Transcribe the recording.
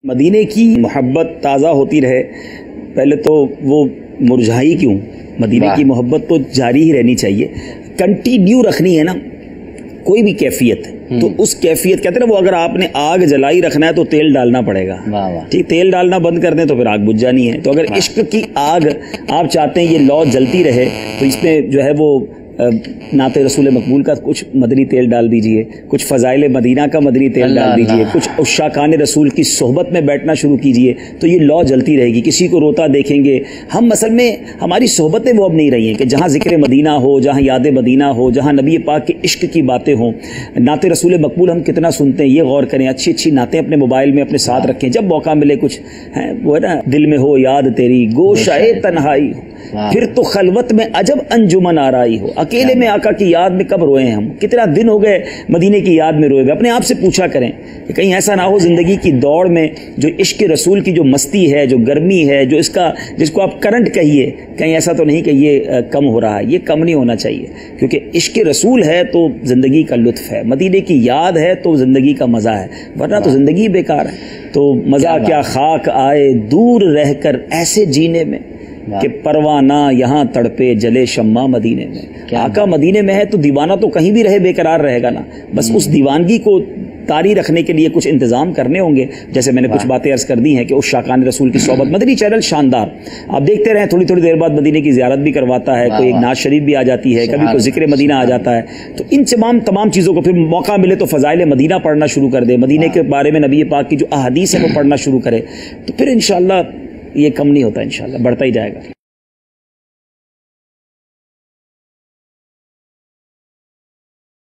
مدینے کی محبت تازہ ہوتی رہے، پہلے تو وہ مرجھائی کیوں؟ مدینے کی محبت تو جاری ہی رہنی چاہیے، کنٹینیو رکھنی ہے نا کوئی بھی کیفیت، تو اس کیفیت کہتے ہیں نا وہ اگر آپ نے آگ جلائی رکھنا ہے تو تیل ڈالنا پڑے گا، ٹھیک، تیل ڈالنا بند کر دیں تو پھر آگ بجھ جانی ہے۔ تو اگر عشق کی آگ آپ چاہتے ہیں یہ لو جلتی رہے تو اس میں جو ہے وہ نعت رسول مقبول کا کچھ مدنی تیل ڈال دیجئے، کچھ فضائل مدینہ کا مدنی تیل ڈال دیجئے، کچھ عشاقان رسول کی صحبت میں بیٹھنا شروع کیجئے تو یہ لو جلتی رہے گی۔ کسی کو روتا دیکھیں گے ہم، اصل میں ہماری صحبتیں وہ اب نہیں رہی ہیں کہ جہاں ذکر مدینہ ہو، جہاں یاد مدینہ ہو، جہاں نبی پاک کے عشق کی باتیں ہوں۔ نعت رسول مقبول ہم کتنا سنتے ہیں، یہ غور کریں، اچھی اچھی نعتیں اپنے موبائل میں اپنے ساتھ رکھیں، جب موقع ملے کچھ وہ ہے نا، دل میں ہو یاد تیری گوشائے تنہائی، پھر تو خلوت میں عجب انجمن آرائی ہو۔ اکیلے میں آقا کی یاد میں کب روئے ہیں ہم، کتنا دن ہو گئے مدینے کی یاد میں روئے گئے۔ اپنے آپ سے پوچھا کریں کہ کہیں ایسا نہ ہو زندگی کی دوڑ میں جو عشق رسول کی جو مستی ہے، جو گرمی ہے، جو جس کو آپ کرنٹ کہیے، کہیں ایسا تو نہیں کہ یہ کم ہو رہا ہے۔ یہ کم نہیں ہونا چاہیے، کیونکہ عشق رسول ہے تو زندگی کا لطف ہے، مدینے کی یاد ہے تو زندگی کا مزہ ہے، ورنہ تو زندگی بیکار ہے۔ تو مزہ کیا خاک آئے دور رہ کر ایسے جینے میں کہ پروانہ یہاں تڑپے جلے شمع مدینے میں۔ آقا مدینے میں ہے تو دیوانہ تو کہیں بھی رہے بےقرار رہے گا نا، بس اس دیوانگی کو طاری رکھنے کے لیے کچھ انتظام کرنے ہوں گے، جیسے میں نے کچھ باتیں عرض کر دی ہیں کہ اس عشاقان رسول کی صحبت۔ مدنی چینل شاندار، آپ دیکھتے رہیں، تھوڑی تھوڑی دیر بعد مدینے کی زیارت بھی کرواتا ہے، کوئی ایک نعت شریف بھی آ جاتی ہے، کبھی کوئی ذکر مدینہ آ جاتا ہے، تو ان تمام چیزوں کو پھر موقع ملے تو فضائل مدینہ پڑھنا شروع کر دے، مدینے کے بارے میں نبی پاک کی جو احادیث ہے وہ پڑھنا شروع کرے، تو پھر انشاءاللہ یہ کم نہیں ہوتا، انشاءاللہ بڑھتا ہی جائے گا۔